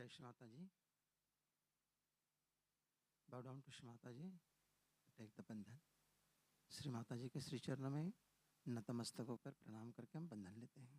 जय श्री माता जी. Bow down to Shri Mata ji. Take the बंधन. श्री माता जी के श्री चरणों में नतमस्तक होकर प्रणाम करके हम बंधन लेते हैं.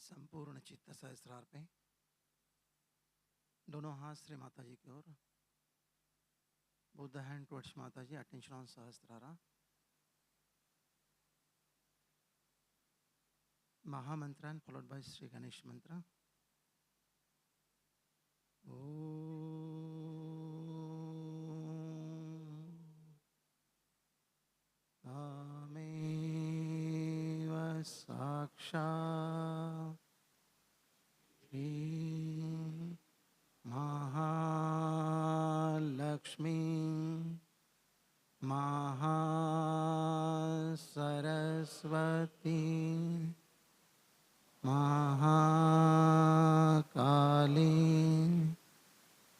संपूर्ण चित्त सहस्रार पे दोनों हाथ श्री माता जी की ओर. Both the hand towards माता जी. Attention on सहस्रारा. Mahamantra and followed by Sri Ganesh mantra. Amev sakshat Shri Mahalakshmi Mahasaraswati Mahakali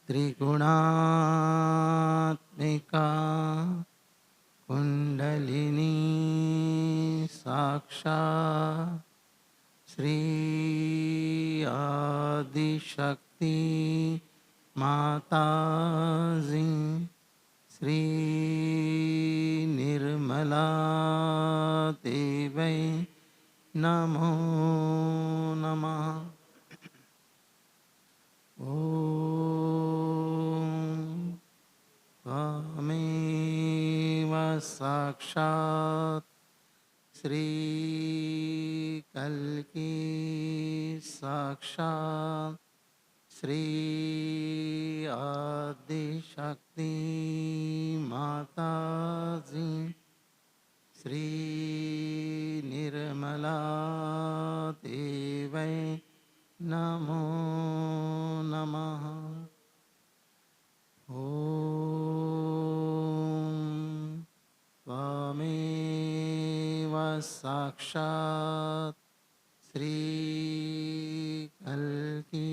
Trigunatmika Kundalini Sakshat Shri Adi Shakti Mataji Shri Nirmala Devai Namo Namah. Om Tvameva Sakshat Shri Kalki Sakshat Shri Adi Shakti Mataji Shri Nirmala Devai Namo Namah. Om Tvameva Sakshat Shri Kalki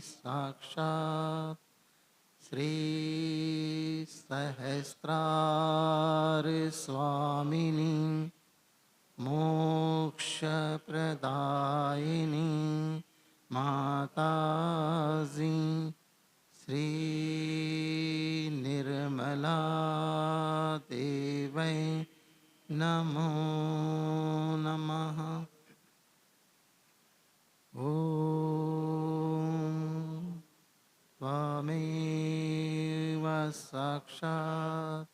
Sakshat Shri Sahasrar Swamini Moksha Pradayini Mataji Shri Nirmala Devai Namo Namah. Om Tvameva Sakshat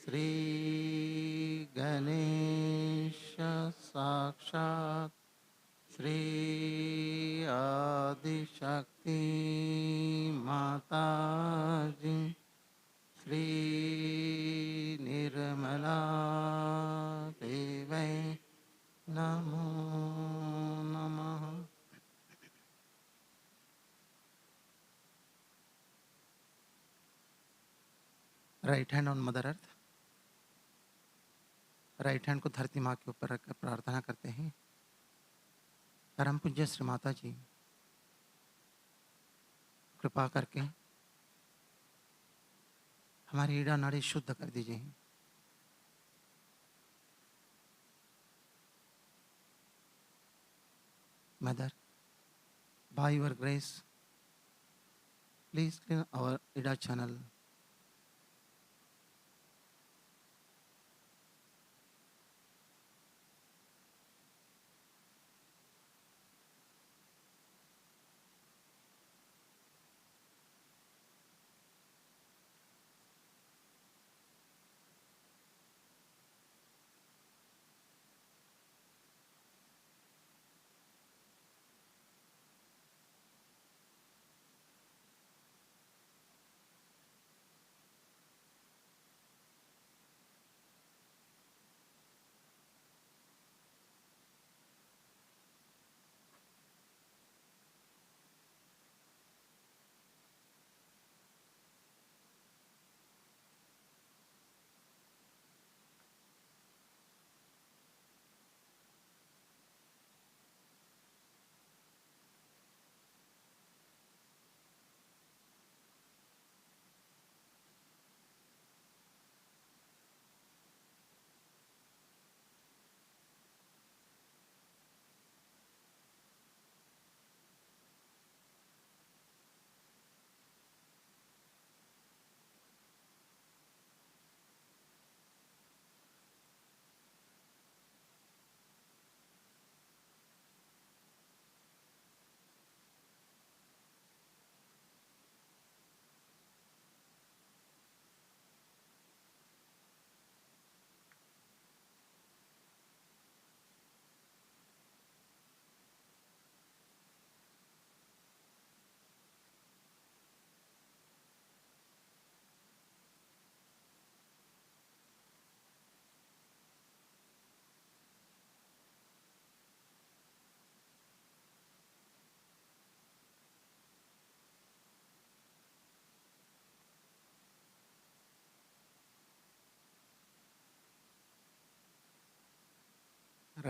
Shri Ganesha Sakshat Shri Adi Shakti Mataji Shri Nirmala Devai Namo Namah. Right hand on mother earth. Right hand को धरती माँ के ऊपर रखकर प्रार्थना करते हैं. परम पूज्य श्री माता जी कृपा करके हमारी ईड़ा नाड़ी शुद्ध कर दीजिए. Mother, by your grace, please clean our ida channel.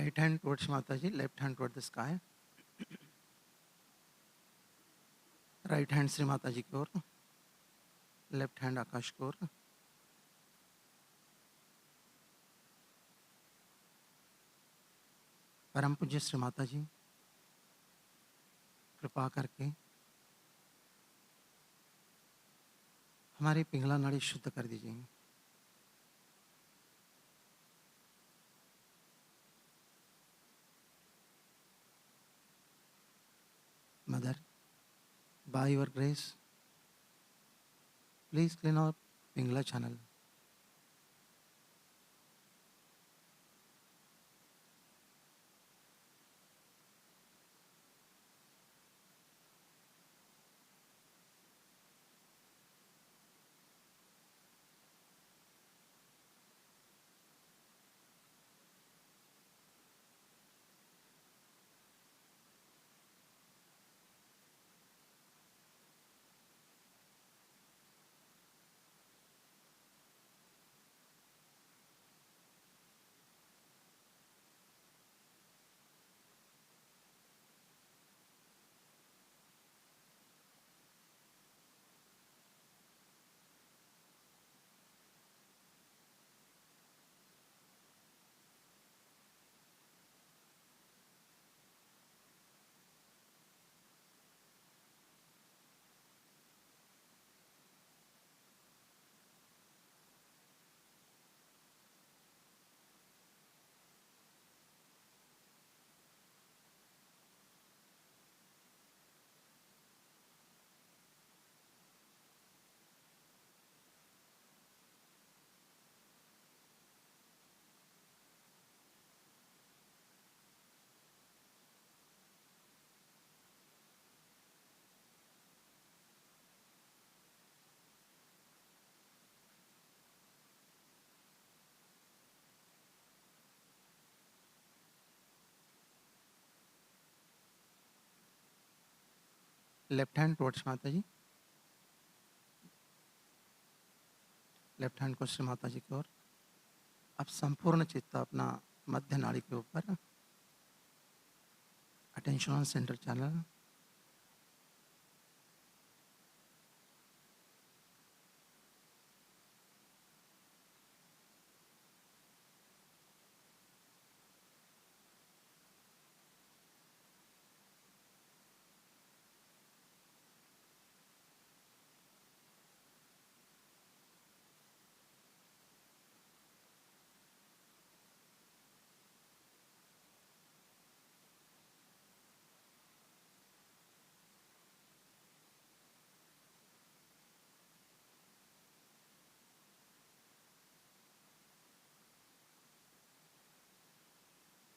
Right hand towards Mataji, left hand toward the sky. Right hand Sri Mataji की ओर, left hand आकाश की ओर. परम पूज्य श्री माताजी, कृपा करके हमारी पिंगला नाड़ी शुद्ध कर दीजिए. Mother, by your grace, please clean our Pingala channel. Left hand towards Mataji, left hand को श्री माता जी की ओर. अब संपूर्ण चित्त अपना मध्य नाड़ी के ऊपर, attention on centre channel.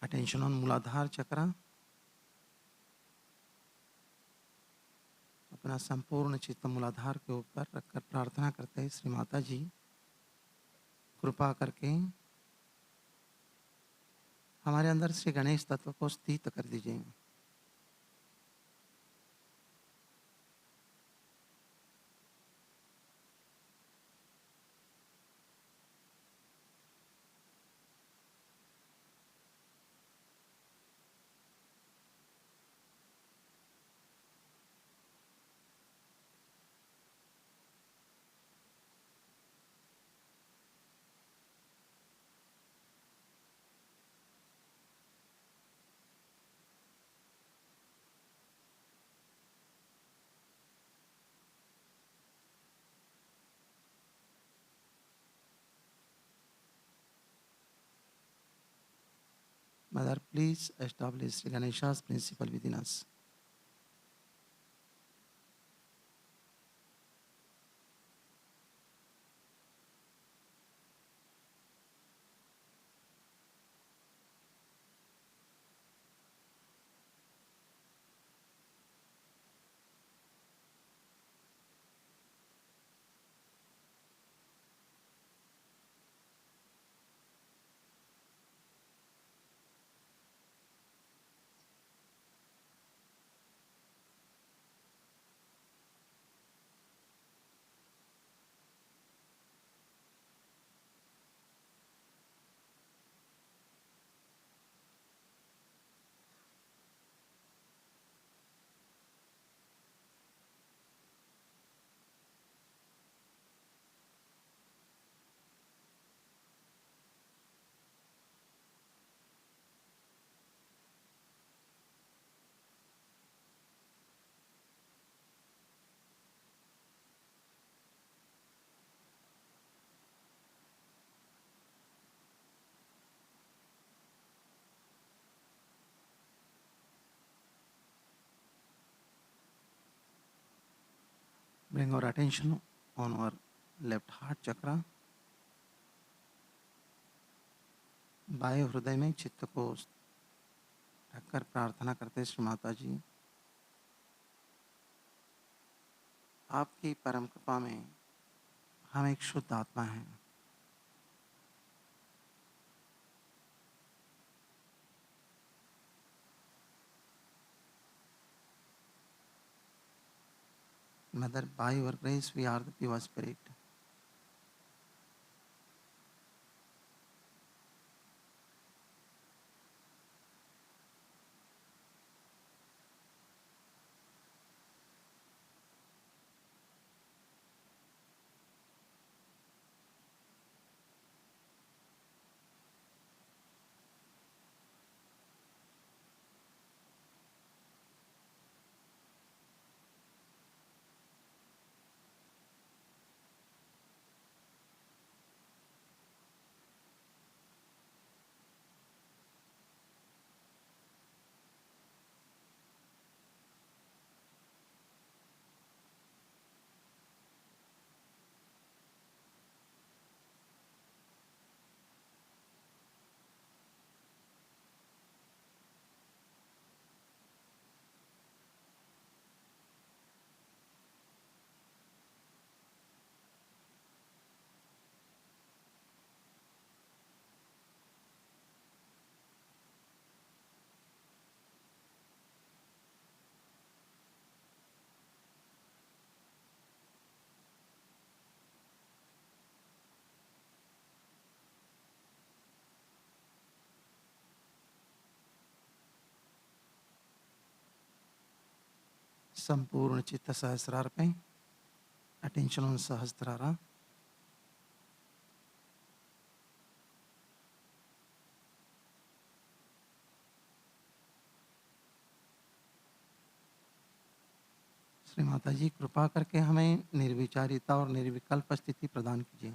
Attention on मूलाधार चक्र. अपना संपूर्ण चित्त मूलाधार के ऊपर रखकर प्रार्थना करते हैं, श्री माता जी कृपा करके हमारे अंदर श्री गणेश तत्व को स्थित कर दीजिए. Mother, please establish Sri Ganesha's principle within us. Bring our attention on our left heart chakra. बाएं हृदय में चित्त को रखकर प्रार्थना करते श्री माता जी, आपकी परम कृपा में हम एक शुद्ध आत्मा हैं। Mother, by your grace, we are the pure spirit. संपूर्ण चित्त सहस्रार pay attention on सहस्त्रारा। Shri Mata जी, कृपा करके हमें निर्विचारिता और निर्विकल्प स्थिति प्रदान कीजिए।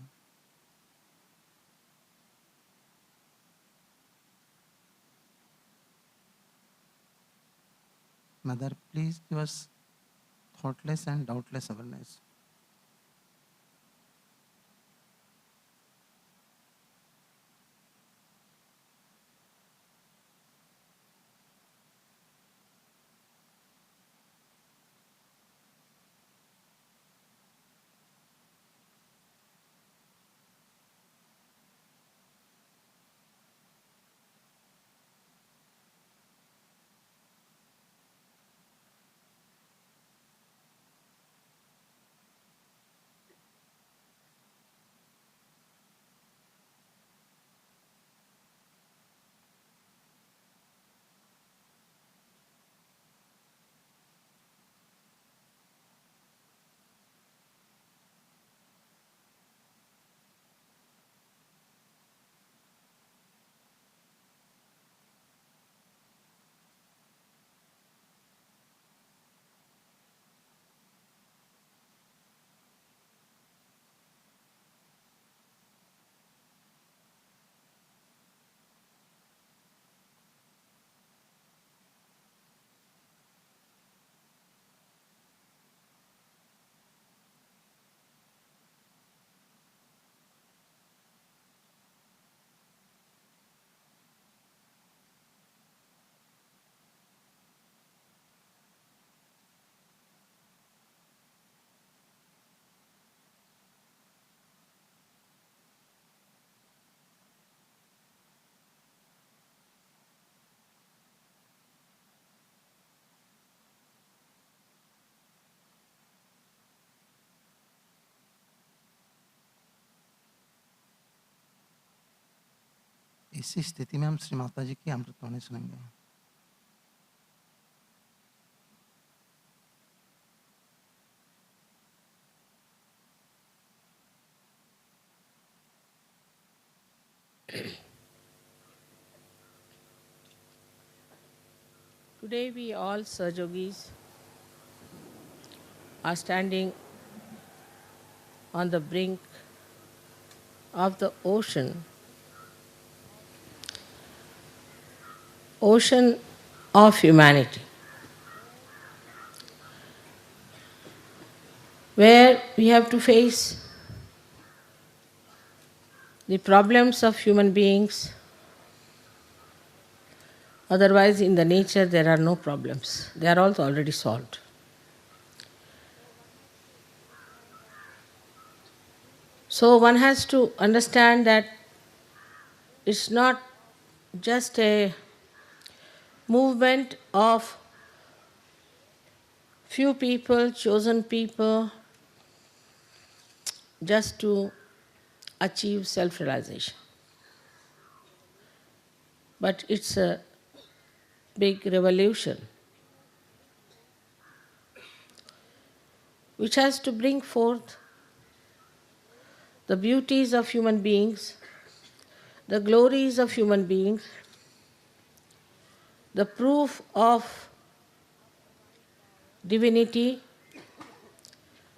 Mother, please give us thoughtless and doubtless awareness. इसी स्थिति में हम श्री माता जी की अमृतवाणी सुनेंगे। Today we all Sahajogis are standing on the brink of the ocean of humanity. where we have to face the problems of human beings. Otherwise, in the nature, there are no problems. They are also already solved. So one has to understand that it's not just a movement of few people, chosen people, just to achieve self-realization. But it's a big revolution which has to bring forth the beauties of human beings, the glories of human beings, the proof of divinity,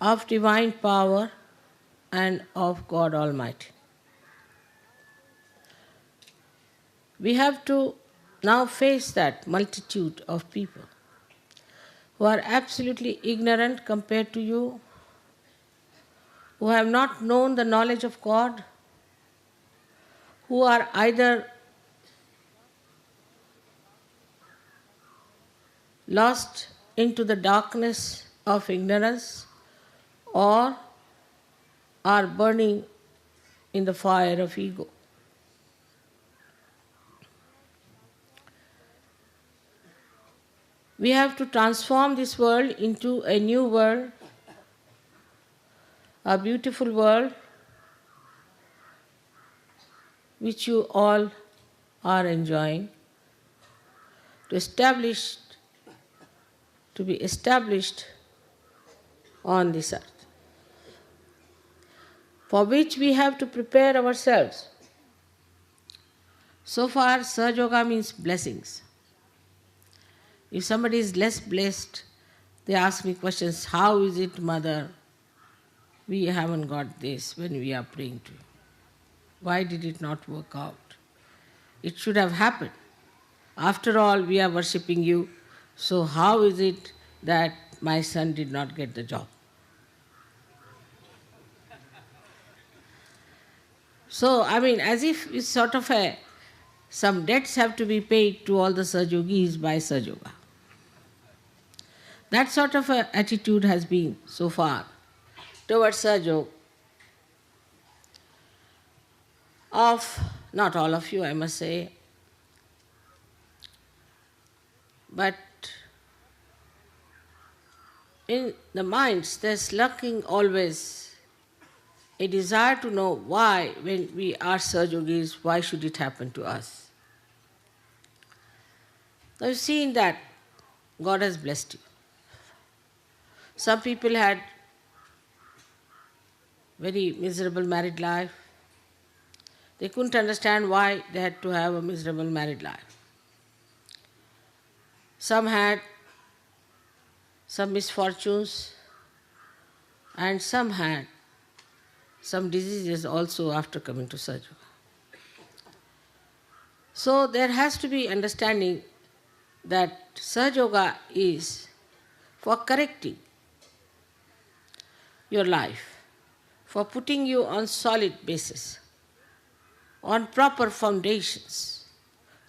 of divine power, and of God Almighty. We have to now face that multitude of people who are absolutely ignorant compared to you, who have not known the knowledge of God, who are either lost into the darkness of ignorance or are burning in the fire of ego. We have to transform this world into a new world, a beautiful world which you all are enjoying, to be established on this earth, for which we have to prepare ourselves. So far, Sahaja Yoga means blessings. If somebody is less blessed, they ask me questions, how is it, Mother, we haven't got this when we are praying to you? Why did it not work out? It should have happened. After all, we are worshipping you, so how is it that my son did not get the job? So, as if it's sort of some debts have to be paid to all the Sahaja Yogis by Sahaja Yoga. That sort of a attitude has been so far towards Sahaja Yoga of not all of you, I must say, but in the minds there's lurking always a desire to know why, when we are Sahaja Yogis, why should it happen to us? Now you've seen that God has blessed you. Some people had very miserable married life. They couldn't understand why they had to have a miserable married life. Some had some misfortunes, and some had some diseases also after coming to Sahaja Yoga. So there has to be understanding that Sahaja Yoga is for correcting your life, for putting you on solid basis, on proper foundations,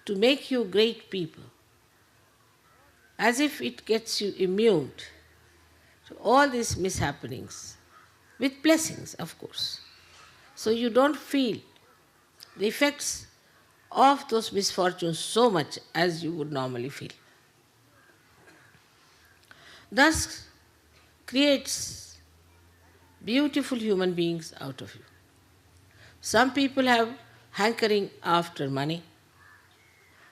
to make you great people, as if it gets you immune to all these mishappenings, with blessings, of course. So you don't feel the effects of those misfortunes so much as you would normally feel. Thus creates beautiful human beings out of you. Some people have hankering after money.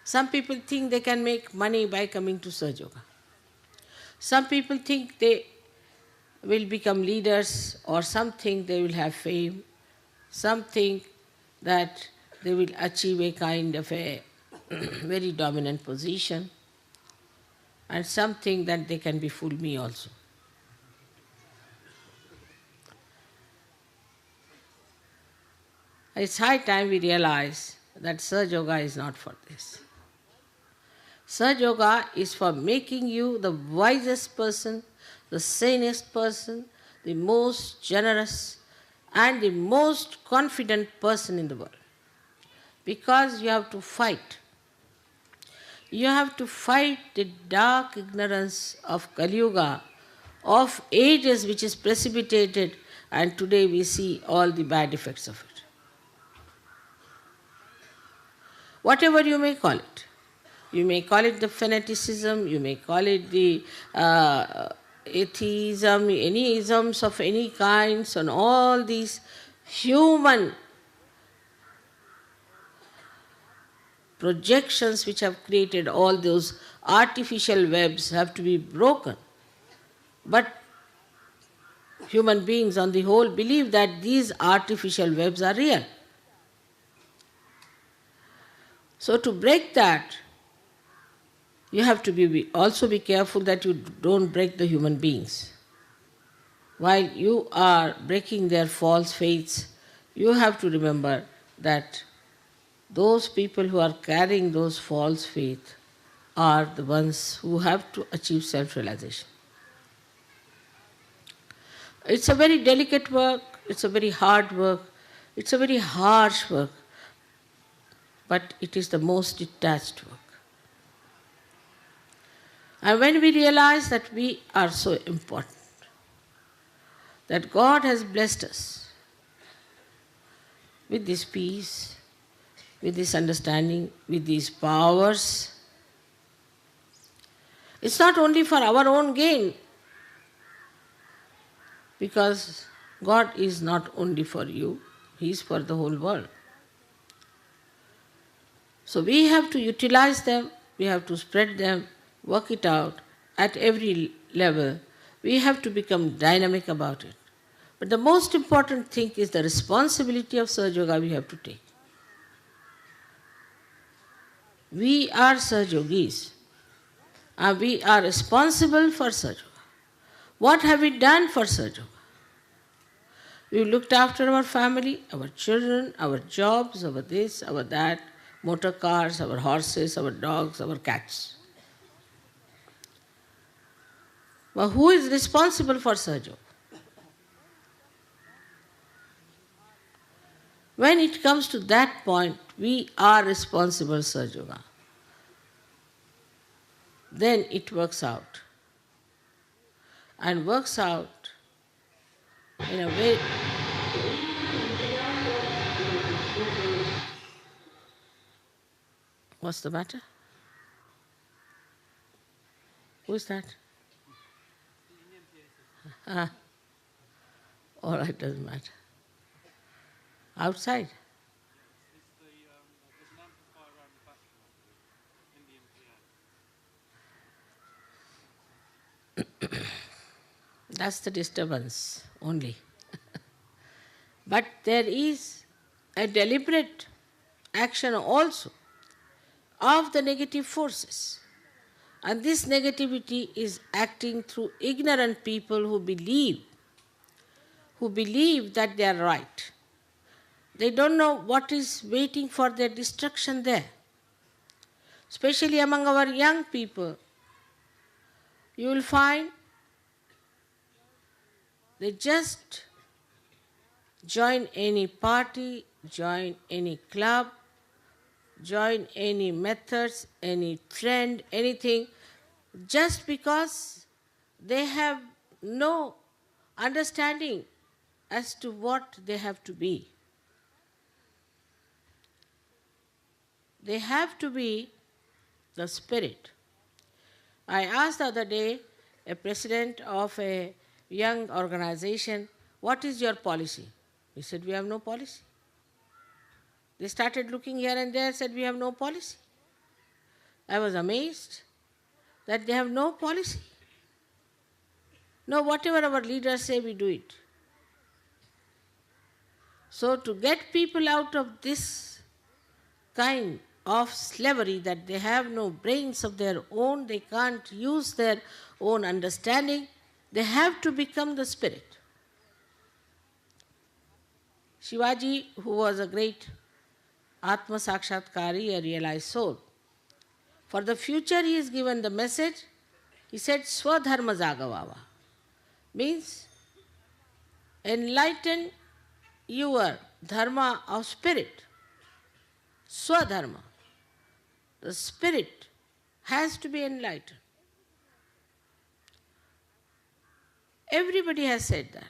Some people think they can make money by coming to Sahaja Yoga. Some people think they will become leaders, or some think they will have fame. Some think that they will achieve a kind of a very dominant position. And some think that they can befool me also. It's high time we realize that Sahaja Yoga is not for this. Sahaja Yoga is for making you the wisest person, the sanest person, the most generous, and the most confident person in the world. Because you have to fight. You have to fight the dark ignorance of Kali Yuga, of ages which is precipitated, and today we see all the bad effects of it. Whatever you may call it. You may call it the fanaticism, you may call it the atheism, any isms of any kinds, and all these human projections which have created all those artificial webs have to be broken. But human beings on the whole believe that these artificial webs are real. So to break that, you have to also be careful that you don't break the human beings. While you are breaking their false faiths, you have to remember that those people who are carrying those false faiths are the ones who have to achieve self-realization. It's a very delicate work, it's a very hard work, it's a very harsh work, but it is the most detached work. And when we realize that we are so important, that God has blessed us with this peace, with this understanding, with these powers, it's not only for our own gain, because God is not only for you, He is for the whole world. So we have to utilize them, we have to spread them, work it out at every level. We have to become dynamic about it. But the most important thing is the responsibility of Sahaja Yoga we have to take. We are Sahaja Yogis, and we are responsible for Sahaja Yoga. What have we done for Sahaja Yoga? We looked after our family, our children, our jobs, our this, our that, motor cars, our horses, our dogs, our cats. But who is responsible for Sahaja Yoga? When it comes to that point, we are responsible Sahaja Yoga. Then it works out. And works out in a way. What's the matter? Who is that? All right, doesn't matter. Outside? That's the disturbance only. But there is a deliberate action also of the negative forces. And this negativity is acting through ignorant people who believe that they are right. They don't know what is waiting for their destruction there. Especially among our young people, you will find they just join any party, join any club, join any methods, any trend, anything, just because they have no understanding as to what they have to be. They have to be the spirit. I asked the other day a president of a young organization, what is your policy? He said, we have no policy. They started looking here and there, said, we have no policy. I was amazed that they have no policy. No, whatever our leaders say, we do it. So to get people out of this kind of slavery, that they have no brains of their own, they can't use their own understanding, they have to become the spirit. Shivaji, who was a great Atma Sakshatkari, a realized soul, for the future he is given the message, he said, Swadharma Jagavava. Means, enlighten your dharma of spirit, swadharma. The spirit has to be enlightened. Everybody has said that.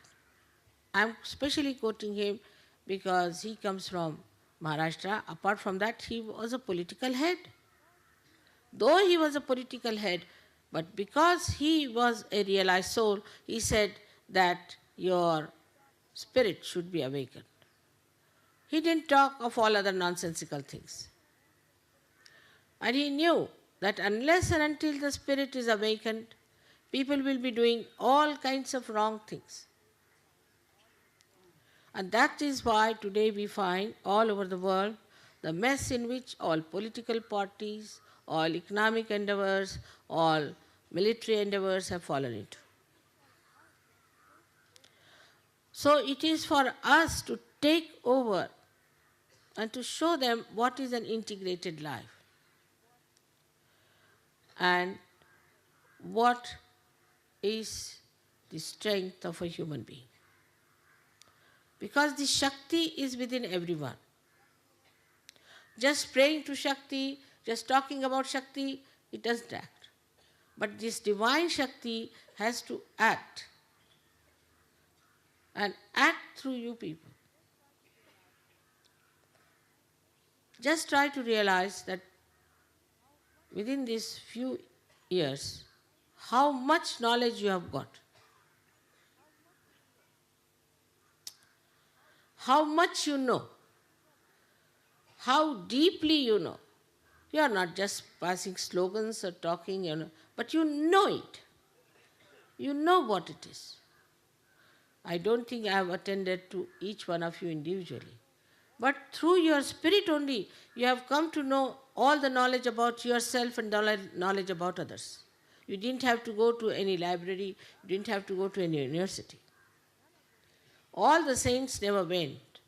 I am specially quoting him because he comes from Maharashtra. Apart from that, he was a political head. Though he was a political head, but because he was a realized soul, he said that your spirit should be awakened. He didn't talk of all other nonsensical things. And he knew that unless and until the spirit is awakened, people will be doing all kinds of wrong things. And that is why today we find all over the world the mess in which all political parties, all economic endeavors, all military endeavors have fallen into. So it is for us to take over and to show them what is an integrated life and what is the strength of a human being. Because the Shakti is within everyone. Just praying to Shakti, just talking about Shakti, it doesn't act. But this divine Shakti has to act and act through you people. Just try to realize that within these few years, how much knowledge you have got. How much you know. How deeply you know. You are not just passing slogans or talking, but you know it. You know what it is. I don't think I have attended to each one of you individually. But through your spirit only, you have come to know all the knowledge about yourself and knowledge about others. You didn't have to go to any library, you didn't have to go to any university. All the saints never went.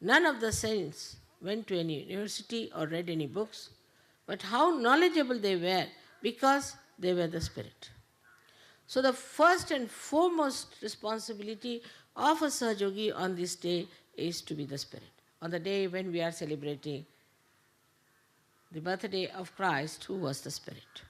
None of the saints went to any university or read any books. But how knowledgeable they were because they were the spirit. So the first and foremost responsibility of a Sahajogi on this day is to be the spirit. On the day when we are celebrating the birthday of Christ, who was the spirit.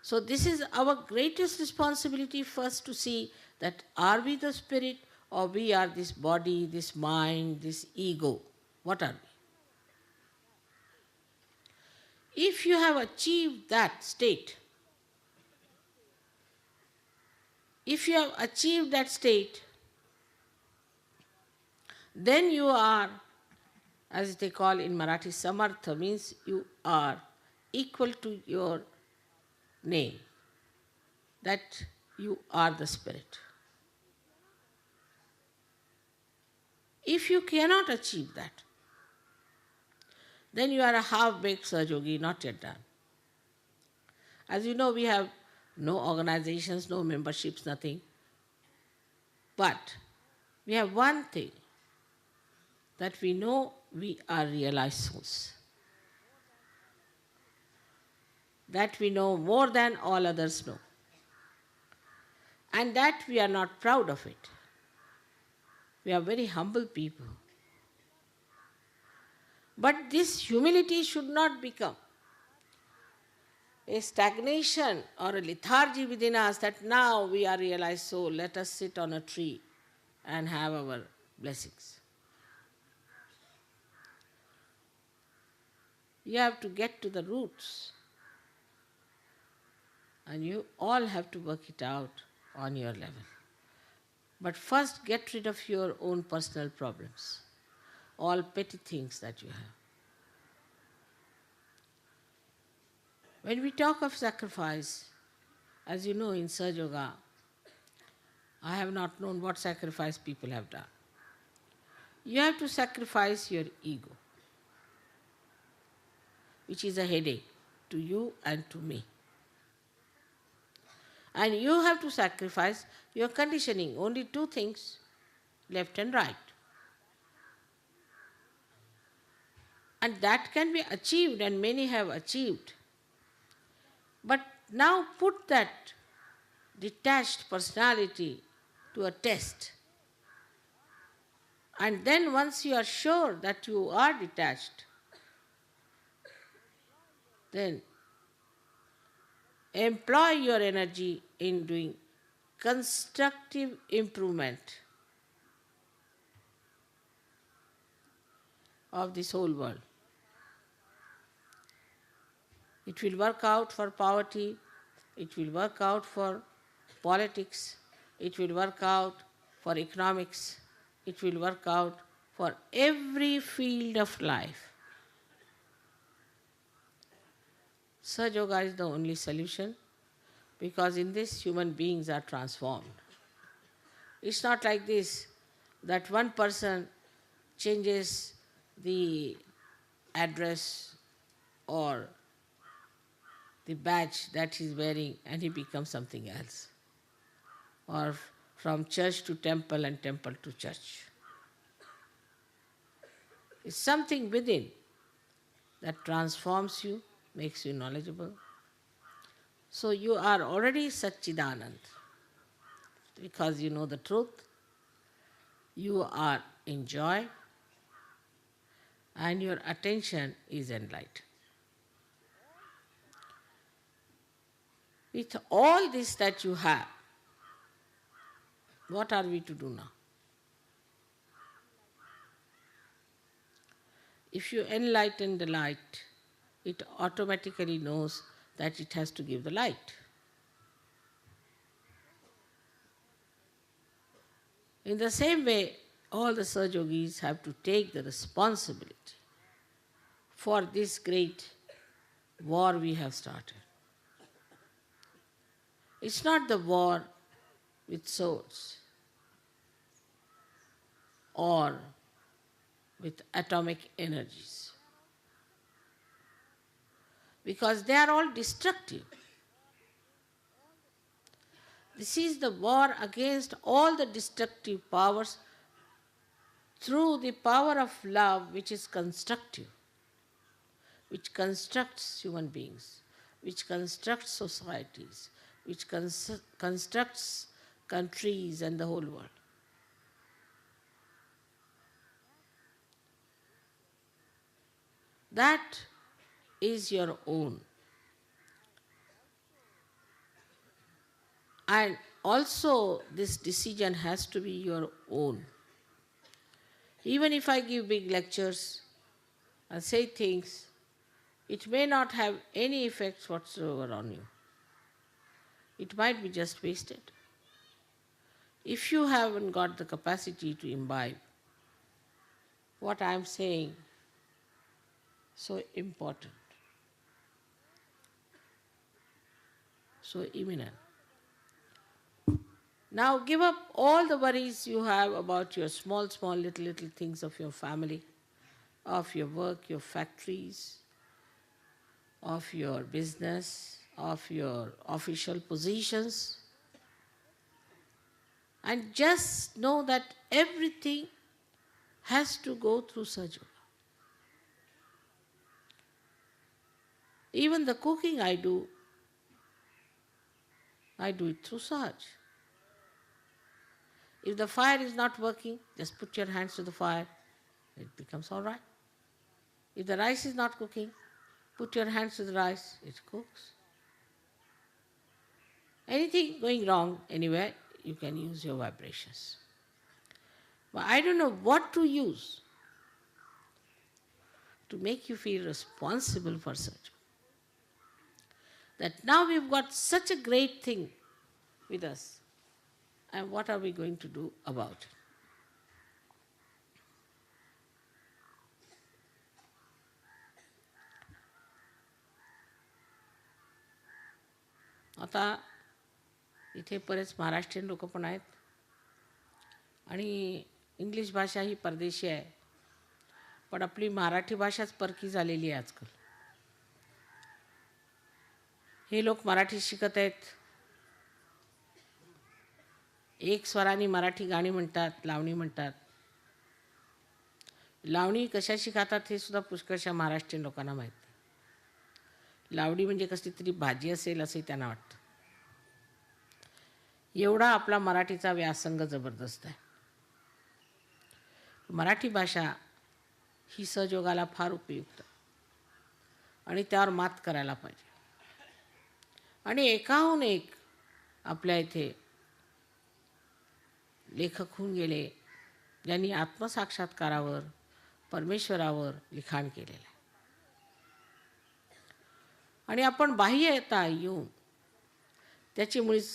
So this is our greatest responsibility first to see that are we the spirit or we are this body, this mind, this ego. What are we? If you have achieved that state, then you are, as they call in Marathi, samartha, means you are equal to your name, that you are the spirit. If you cannot achieve that, then you are a half-baked Sahajogi, not yet done. As you know, we have no organizations, no memberships, nothing. But we have one thing, that we know we are realized souls. That we know more than all others know. And that we are not proud of it. We are very humble people. But this humility should not become a stagnation or a lethargy within us that now we are realized soul, let us sit on a tree and have our blessings. You have to get to the roots. And you all have to work it out on your level. But first get rid of your own personal problems, all petty things that you have. When we talk of sacrifice, as you know in Sahaja Yoga, I have not known what sacrifice people have done. You have to sacrifice your ego, which is a headache to you and to me. And you have to sacrifice your conditioning, only two things, left and right. And that can be achieved, and many have achieved. But now put that detached personality to a test. And then once you are sure that you are detached, then employ your energy in doing constructive improvement of this whole world. It will work out for poverty, it will work out for politics, it will work out for economics, it will work out for every field of life. Sahaja Yoga is the only solution, because in this human beings are transformed. It's not like this that one person changes the address or the badge that he's wearing and he becomes something else. Or from church to temple and temple to church. It's something within that transforms you, makes you knowledgeable. So you are already Satchidanand because you know the truth, you are in joy, and your attention is enlightened. With all this that you have, what are we to do now? If you enlighten the light, it automatically knows that it has to give the light. In the same way, all the Sahaja Yogis have to take the responsibility for this great war we have started. It's not the war with swords or with atomic energies, because they are all destructive. This is the war against all the destructive powers through the power of love, which is constructive, which constructs human beings, which constructs societies, which constructs countries and the whole world. That is your own. And also this decision has to be your own. Even if I give big lectures and say things, it may not have any effects whatsoever on you. It might be just wasted. If you haven't got the capacity to imbibe what I am saying, so important, so imminent. Now give up all the worries you have about your small, little things of your family, of your work, your factories, of your business, of your official positions. And just know that everything has to go through Sahaja Yoga. Even the cooking I do it through Sahaja. If the fire is not working, just put your hands to the fire, it becomes all right. If the rice is not cooking, put your hands to the rice, it cooks. Anything going wrong anywhere, you can use your vibrations. But I don't know what to use to make you feel responsible for such. That now we've got such a great thing with us, and what are we going to do about it? आता इथे बरेच महाराष्ट्रीयन लोक पण आहेत आणि English भाषा ही परदेशी आहे, पण आपली मराठी भाषाच परकी झालेली आहे आजकाल. हे लोक मराठी शिकत आहेत, एक स्वराने मराठी गाणी म्हणतात, लावणी म्हणतात. लावणी कशाशी खातात हे सुद्धा पुष्कळशा महाराष्ट्रीयन लोकांना माहीत नाही. लावणी म्हणजे कसली तरी भाजी असेल असे त्यांना वाटतं. एवढा आपला मराठीचा व्यासंग जबरदस्त आहे. मराठी भाषा ही सहयोगाला फार उपयुक्त आणि त्यावर मात करायला पाहिजे. आणि एकाहून एक आपल्या इथे लेखक होऊन गेले ज्यांनी आत्मसाक्षात्कारावर, परमेश्वरावर लिखाण केलेलं आहे. आणि आपण बाह्यता येऊन त्याची मुळीच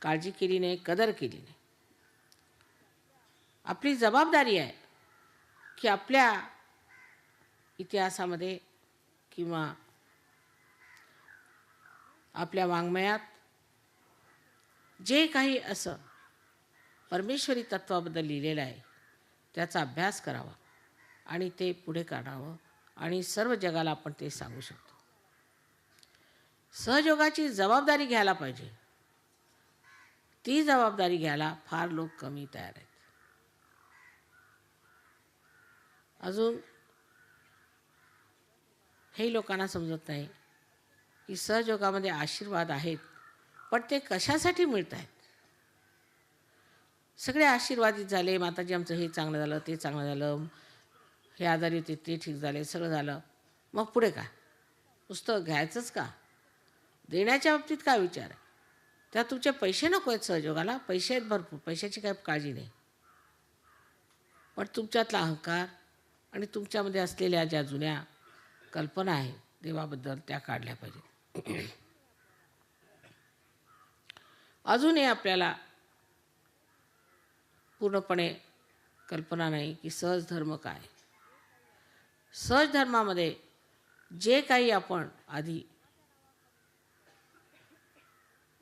काळजी केली नाही, कदर केली नाही. आपली जबाबदारी आहे की आपल्या इतिहासामध्ये किंवा आपल्या वाङ्मयात जे काही असं परमेश्वरी तत्वाबद्दल लिहिलेलं आहे त्याचा अभ्यास करावा आणि ते पुढे काढावं आणि सर्व जगाला आपण ते सांगू शकतो. सहयोगाची जबाबदारी घ्यायला पाहिजे. ती जबाबदारी घ्यायला फार लोक कमी तयार आहेत. अजून हे लोकांना समजत नाही की सहयोगामध्ये आशीर्वाद आहेत, पण ते कशासाठी मिळत आहेत. सगळे आशीर्वादित झाले, माताजी आमचं हे चांगलं झालं, ते चांगलं झालं, हे आजारी होते ते ठीक झाले, सगळं झालं, मग पुढे काय? नुसतं घ्यायचंच का? देण्याच्या बाबतीत काय विचार आहे? त्यात तुमचे पैसे नको आहेत. सहयोगाला पैसे आहेत भरपूर, पैशाची काही काळजी नाही, पण तुमच्यातला अहंकार आणि तुमच्यामध्ये असलेल्या ज्या जुन्या कल्पना आहेत देवाबद्दल त्या काढल्या पाहिजेत. अजूनही आपल्याला पूर्णपणे कल्पना नाही की सहज धर्म काय. सहज धर्मामध्ये जे काही आपण आधी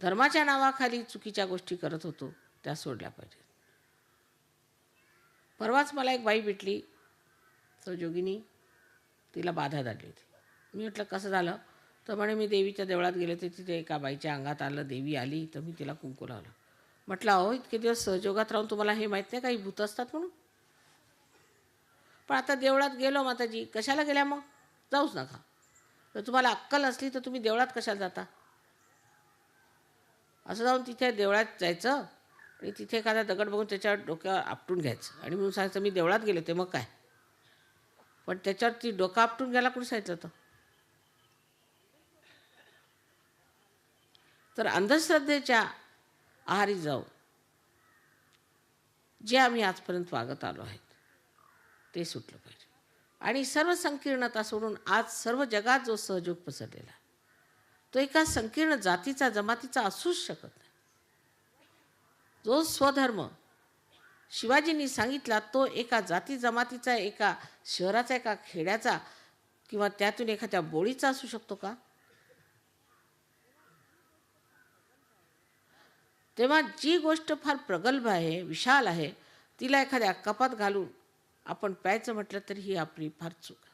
धर्माच्या नावाखाली चुकीच्या गोष्टी करत होतो त्या सोडल्या पाहिजेत. परवाच मला एक बाई भेटली सहयोगिनी, तिला बाधा झाली होती. मी म्हटलं कसं झालं? तर म्हणे मी देवीच्या देवळात गेले होते, तिथे एका बाईच्या अंगात आलं, देवी आली तर मी तिला कुंकू लावलं. म्हटलं अहो इतके दिवस सहयोगात राहून तुम्हाला हे माहीत नाही काही भूत असतात म्हणून? पण आता देवळात गेलो माताजी, कशाला गेल्या मग? जाऊच नका. जर तुम्हाला अक्कल असली तर तुम्ही देवळात कशाला जाता? असं जाऊन तिथे देवळात जायचं आणि तिथे एखादा दगड बघून त्याच्यावर डोक्यावर आपटून घ्यायचं आणि म्हणून सांगायचं मी देवळात गेले ते. मग काय? पण त्याच्यावर ती डोकं आपटून घ्यायला कोणी सांगितलं होतं? तर अंधश्रद्धेच्या आहारी जाऊ जे आम्ही आजपर्यंत वागत आलो आहेत ते सुटलं पाहिजे. आणि सर्व संकीर्णता सोडून आज सर्व जगात जो सहयोग पसरलेला तो एका संकीर्ण जातीचा जमातीचा असूच शकत नाही. जो स्वधर्म शिवाजींनी सांगितला तो एका जाती जमातीचा, एका शहराचा, एका खेड्याचा किंवा त्यातून एखाद्या बोळीचा असू शकतो का? तेव्हा जी गोष्ट फार प्रगल्भ आहे, विशाल आहे, तिला एखाद्या कपात घालून आपण प्यायचं म्हटलं तरी ही आपली फार चूक आहे.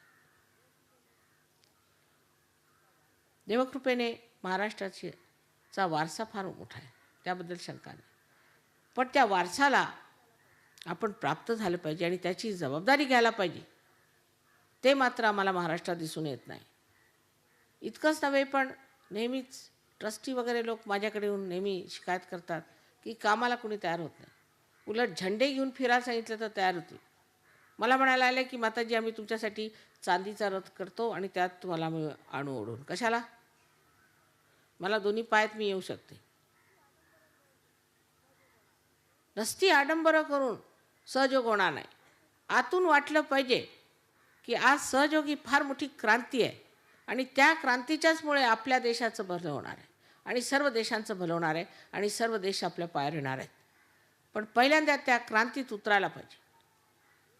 देवकृपेने महाराष्ट्राचा वारसा फार मोठा आहे, त्याबद्दल शंका नाही. पण त्या वारसाला आपण प्राप्त झालं पाहिजे आणि त्याची जबाबदारी घ्यायला पाहिजे. ते मात्र आम्हाला महाराष्ट्रात दिसून येत नाही. इतकंच नव्हे पण नेहमीच ट्रस्टी वगैरे लोक माझ्याकडे येऊन नेहमी शिकायत करतात की कामाला कोणी तयार होत नाही. उलट झेंडे घेऊन फिरायला सांगितलं तर तयार होते. मला म्हणायला आले की माताजी आम्ही तुमच्यासाठी चांदीचा रथ करतो आणि त्यात तुम्हाला मी आणू ओढून. कशाला? मला दोन्ही पायात मी येऊ शकते. नसती आडंबरं करून सहयोग होणार नाही. आतून वाटलं पाहिजे की आज सहयोग ही फार मोठी क्रांती आहे आणि त्या क्रांतीच्याचमुळे आपल्या देशाचं भलं होणार आहे आणि सर्व देशांचं भलं होणार आहे आणि सर्व देश आपल्या पायावर येणार आहेत. पण पहिल्यांदा त्या क्रांतीत उतरायला पाहिजे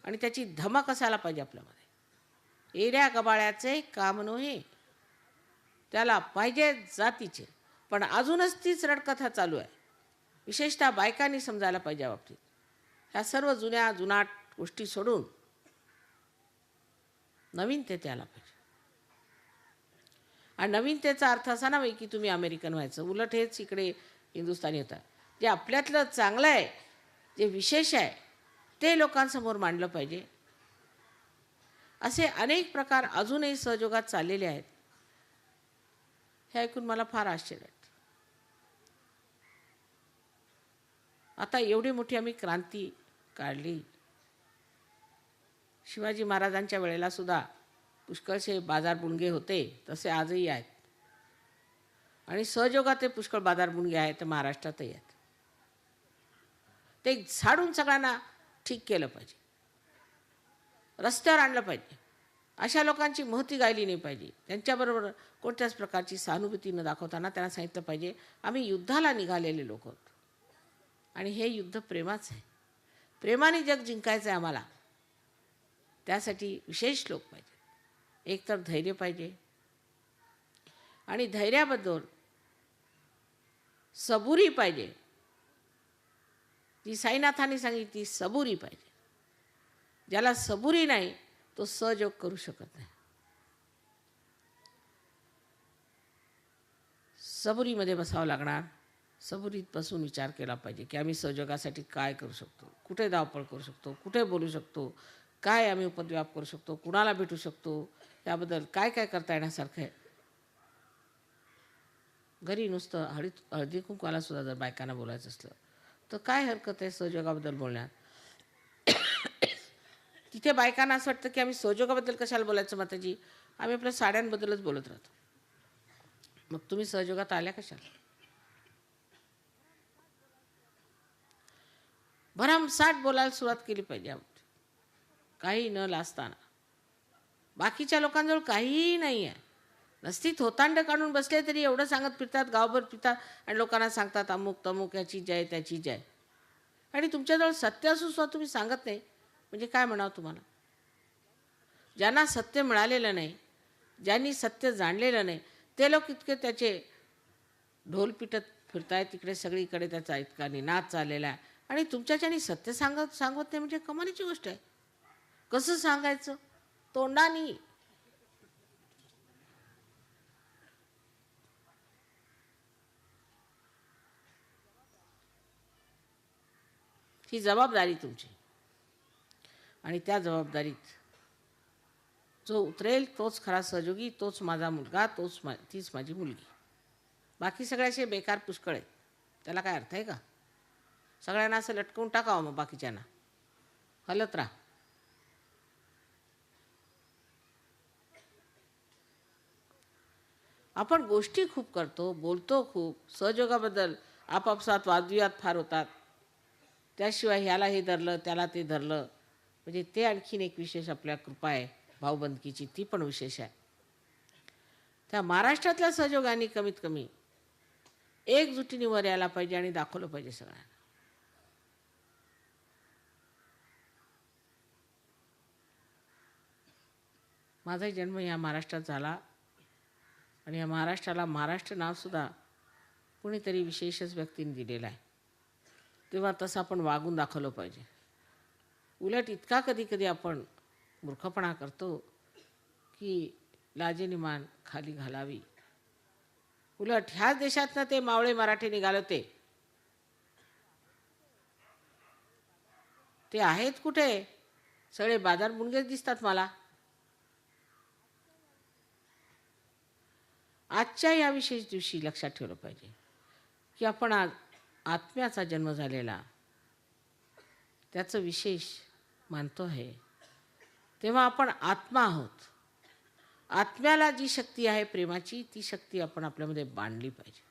आणि त्याची धमक असायला पाहिजे आपल्यामध्ये. एऱ्या गबाळ्याचे काम नव्हे, त्याला पाहिजे जातीचे. पण अजूनच तीच रडकथा चालू आहे. विशेषतः बायकांनी समजायला पाहिजे या बाबतीत. ह्या सर्व जुनाट गोष्टी सोडून नवीनतेत यायला पाहिजे. आणि नवीनतेचा अर्थ असा नव्हे की तुम्ही अमेरिकन व्हायचं. उलट हेच इकडे हिंदुस्थानी होतात. जे आपल्यातलं चांगलं आहे, जे विशेष आहे ते लोकांसमोर मांडलं पाहिजे. असे अनेक प्रकार अजूनही सहयोगात चाललेले आहेत. हे ऐकून मला फार आश्चर्य वाटतं. आता एवढी मोठी आम्ही क्रांती काढली. शिवाजी महाराजांच्या वेळेला सुद्धा पुष्कळसे बाजार बुणगे होते, तसे आजही आहेत. आणि सहयोगात ते पुष्कळ बाजार बुणगे आहेत, तर महाराष्ट्रातही आहेत. ते झाडून सगळ्यांना ठीक केलं पाहिजे, रस्त्यावर आणलं पाहिजे. अशा लोकांची महती गायली नाही पाहिजे. त्यांच्याबरोबर कोणत्याच प्रकारची सहानुभूती न दाखवताना त्यांना सांगितलं पाहिजे, आम्ही युद्धाला निघालेले लोक आहोत आणि हे युद्ध प्रेमाचं आहे. प्रेमाने जग जिंकायचं आहे आम्हाला. त्यासाठी विशेष लोक पाहिजे. एक तर धैर्य पाहिजे, आणि धैर्याबद्दल सबुरी पाहिजे. ती साईनाथांनी सांगितली सबुरी पाहिजे. ज्याला सबुरी नाही तो सहयोग करू शकत नाही. सबुरीमध्ये बसावं लागणार. सबुरीत बसून विचार केला पाहिजे की आम्ही सहयोगासाठी काय करू शकतो, कुठे धावपळ करू शकतो, कुठे बोलू शकतो, काय आम्ही उपद्व्याप करू शकतो, कुणाला भेटू शकतो, त्याबद्दल काय काय करता येण्यासारखं आहे. घरी नुसतं हळदी कुंकवाला सुद्धा जर बायकांना बोलायचं असलं तर काय हरकत आहे सहयोगाबद्दल बोलण्यात. तिथे बायकांना असं वाटतं की आम्ही सहयोगाबद्दल कशाला बोलायचं माताजी, आम्ही आपल्या साड्यांबद्दलच बोलत राहतो. मग तुम्ही सहयोगात आल्या कशाला. भरमसाठ बोलायला सुरुवात केली पाहिजे. काही न लाजताना. बाकीच्या लोकांजवळ काहीही नाही आहे. नसती थोतांड काढून बसले तरी एवढं सांगत फिरतात, गावभर फिरतात आणि लोकांना सांगतात अमुक तमुक याची जय त्याची जय. आणि तुमच्याजवळ सत्य असून सुद्धा तुम्ही सांगत नाही, म्हणजे काय म्हणावं तुम्हाला. ज्यांना सत्य मिळालेलं नाही, ज्यांनी सत्य जाणलेलं नाही, ते लोक इतके त्याचे ढोल पिटत फिरतायत तिकडे सगळीकडे. त्याचा इतका निनाद चाललेला आहे आणि तुमच्याच्यानी सत्य सांगत नाही म्हणजे कमालीची गोष्ट आहे. कसं सांगायचं, तोंडानी. ही जबाबदारी तुमची, आणि त्या जबाबदारीत जो उतरेल तोच खरा सहयोगी, तोच माझा मुलगा, तीच माझी मुलगी. बाकी सगळ्याचे बेकार पुष्कळ आहेत. त्याला काय अर्थ आहे का. सगळ्यांना असं लटकवून टाकावं, मग बाकीच्यांना हलत राहा. आपण गोष्टी खूप करतो, बोलतो खूप. सहयोगाबद्दल आपापसात वादविवाद फार होतात. त्याशिवाय ह्याला हे धरलं त्याला ते धरलं, म्हणजे ते आणखीन एक विशेष आपल्या कृपा आहे भाऊबंदकीची, ती पण विशेष आहे. त्या महाराष्ट्रातल्या सहयोगाने कमीत कमी एकजुटीने वर यायला पाहिजे आणि दाखवलं पाहिजे सगळ्यांना. माझा जन्म या महाराष्ट्रात झाला आणि या महाराष्ट्राला महाराष्ट्र नावसुद्धा कुणीतरी विशेषच व्यक्तीने दिलेलं आहे. तेव्हा तसं आपण वागून दाखवलं पाहिजे. उलट इतका कधी कधी आपण मूर्खपणा करतो की लाजेने मान खाली घालावी. उलट ह्याच देशातनं ते मावळे मराठी निघाले होते. ते आहेत कुठे, सगळे बाजार बुणगेच दिसतात मला. आजच्या या विशेष दिवशी लक्षात ठेवलं पाहिजे की आपण आज आत्म्याचा जन्म झालेला त्याचं विशेष मानतो आहे. तेव्हा आपण आत्मा आहोत. आत्म्याला जी शक्ती आहे प्रेमाची, ती शक्ती आपण आपल्यामध्ये बांधली पाहिजे.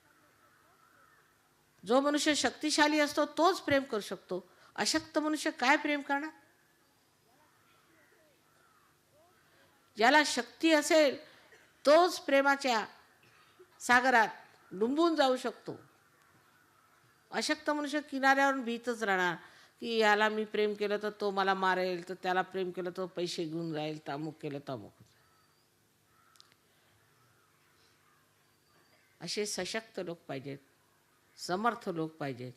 जो मनुष्य शक्तिशाली असतो तोच प्रेम करू शकतो. अशक्त मनुष्य काय प्रेम करणार. ज्याला शक्ती असेल तोच प्रेमाच्या सागरात डुंबून जाऊ शकतो. अशक्त मनुष्य किनाऱ्यावरून भीतच राहणार की याला मी प्रेम केलं तर तो मला मारेल, तर त्याला प्रेम केलं तर पैसे घेऊन जाईल, तामुक केलं तामुक. असे सशक्त लोक पाहिजेत, समर्थ लोक पाहिजेत.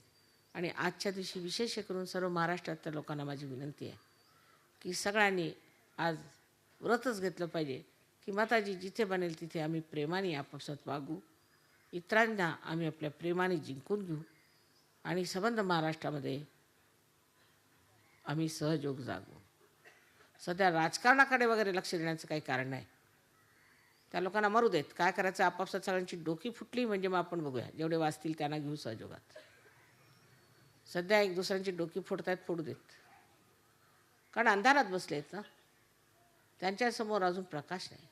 आणि आजच्या दिवशी विशेष करून सर्व महाराष्ट्रातल्या लोकांना माझी विनंती आहे की सगळ्यांनी आज व्रतच घेतलं पाहिजे की माताजी जिथे बनेल तिथे आम्ही प्रेमाने आपापसात वागू, इतरांना आम्ही आपल्या प्रेमाने जिंकून घेऊ आणि संबंध महाराष्ट्रामध्ये आम्ही सहयोग जागू. सध्या राजकारणाकडे वगैरे लक्ष देण्याचं काही कारण नाही. त्या लोकांना मरू देत, काय करायचं आपापसात. सगळ्यांची डोकी फुटली म्हणजे मग आपण बघूया, जेवढे वाचतील त्यांना घेऊ सहयोगात. सध्या एक दुसऱ्यांची डोकी फोडतायत, फोडू देत. कारण अंधारात बसले आहेत ना, त्यांच्यासमोर अजून प्रकाश नाही.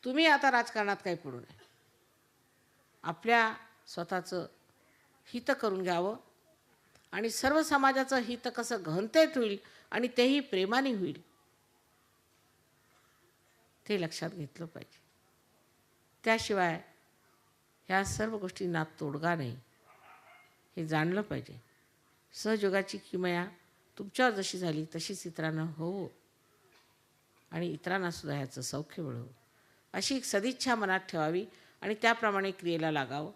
तुम्ही आता राजकारणात काही पडू नये. आपल्या स्वतःचं हित करून घ्यावं आणि सर्व समाजाचं हित कसं घनतेत होईल आणि तेही प्रेमाने होईल ते लक्षात घेतलं पाहिजे. त्याशिवाय ह्या सर्व गोष्टींना तोडगा नाही हे जाणलं पाहिजे. सहयोगाची किमया तुमच्यावर जशी झाली तशीच इतरांना हो आणि इतरांनासुद्धा ह्याचं सौख्य मिळो अशी एक सदिच्छा मनात ठेवावी आणि त्याप्रमाणे क्रियेला लागावं.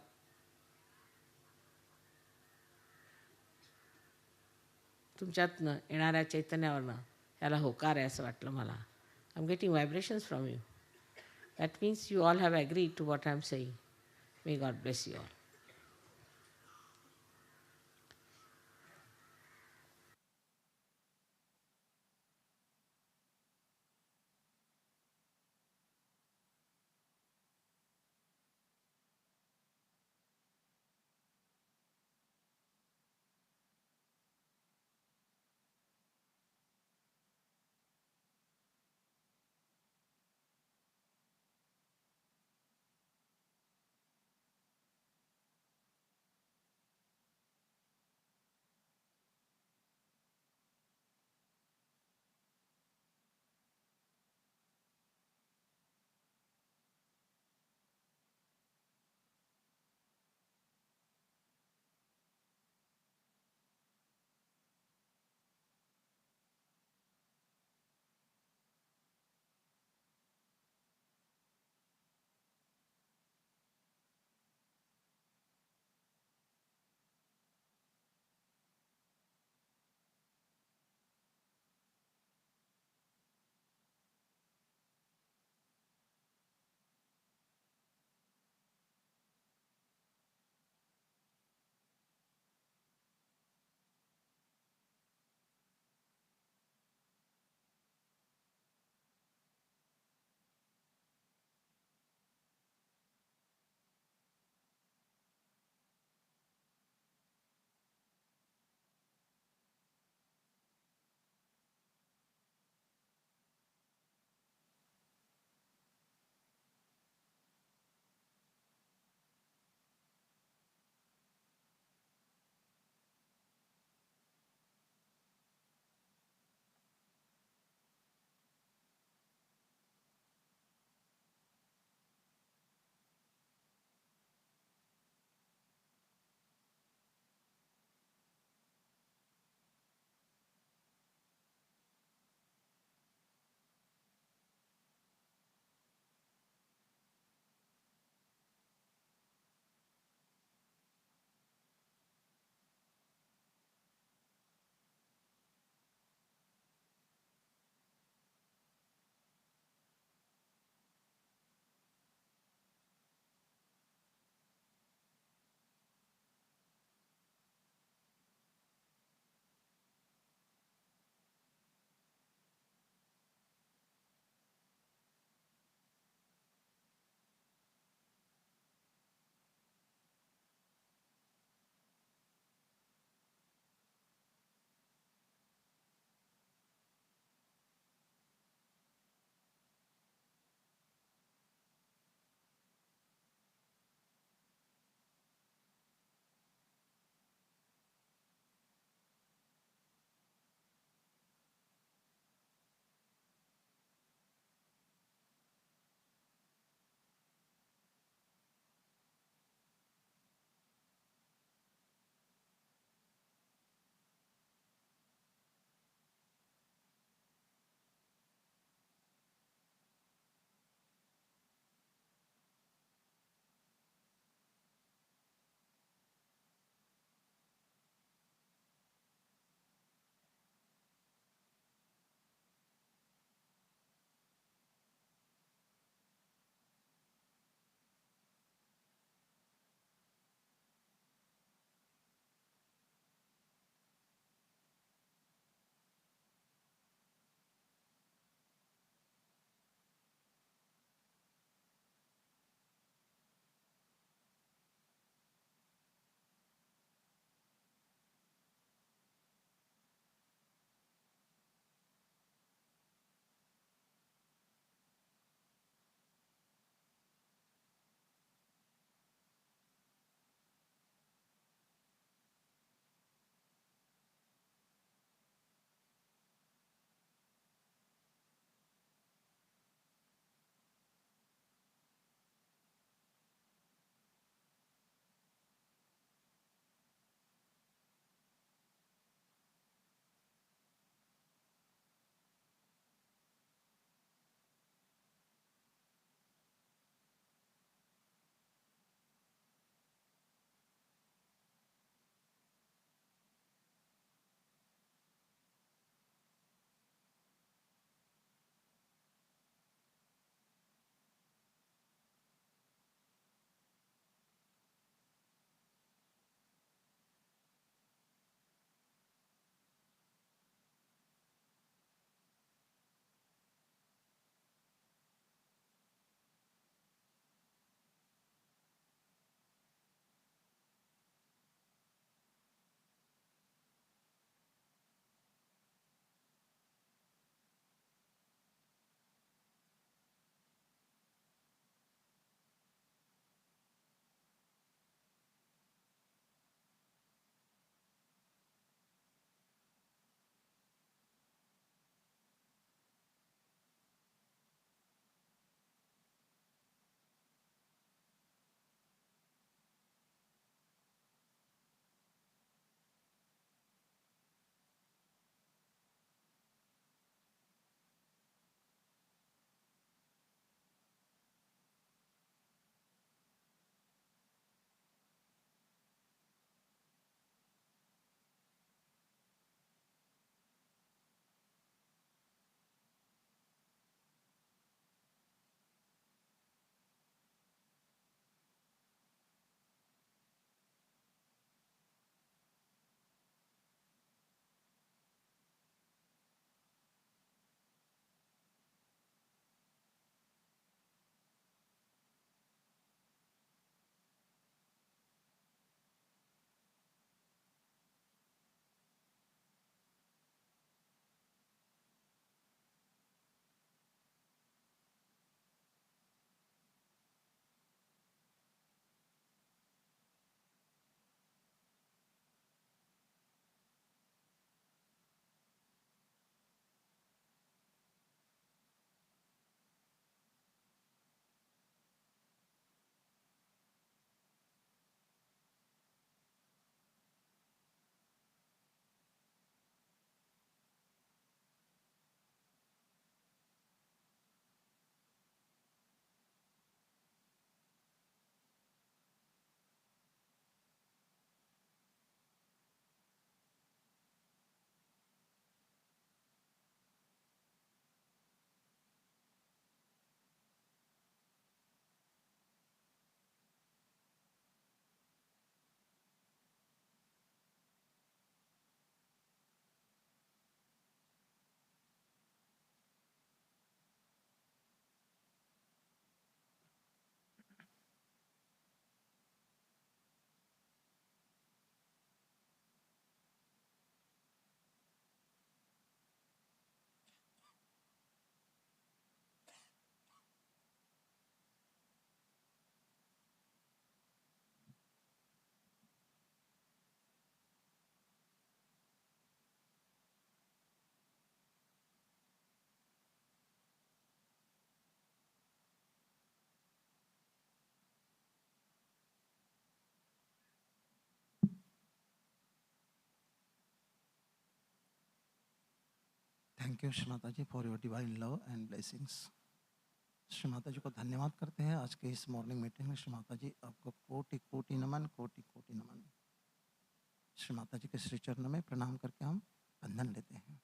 तुमच्यातनं येणाऱ्या चैतन्यावरनं ह्याला होकार आहे असं वाटलं मला. I am getting vibrations from you. That means you all have agreed to what I am saying. May God bless you all. Thank you Shri Mata ji for your divine love and blessings. Shri Mata ji को धन्यवाद करते हैं आज के इस मॉर्निंग मीटिंग में। श्री माता जी आपको कोटि कोटि नमन, कोटि कोटि नमन। श्री माता जी के श्री चरणों में प्रणाम करके हम बंधन लेते हैं।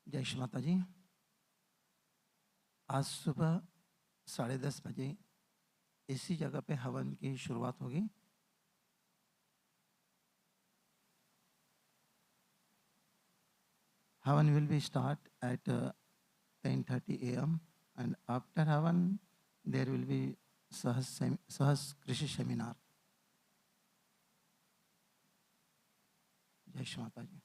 जय श्री माता जी। आज सुबह 10:30 बजे इसी जगह पे हवन की शुरुआत होगी। हवन will be start at 10:30 a.m. and after Havan there will be Sahas Krishi seminar. जय श्री माता जी।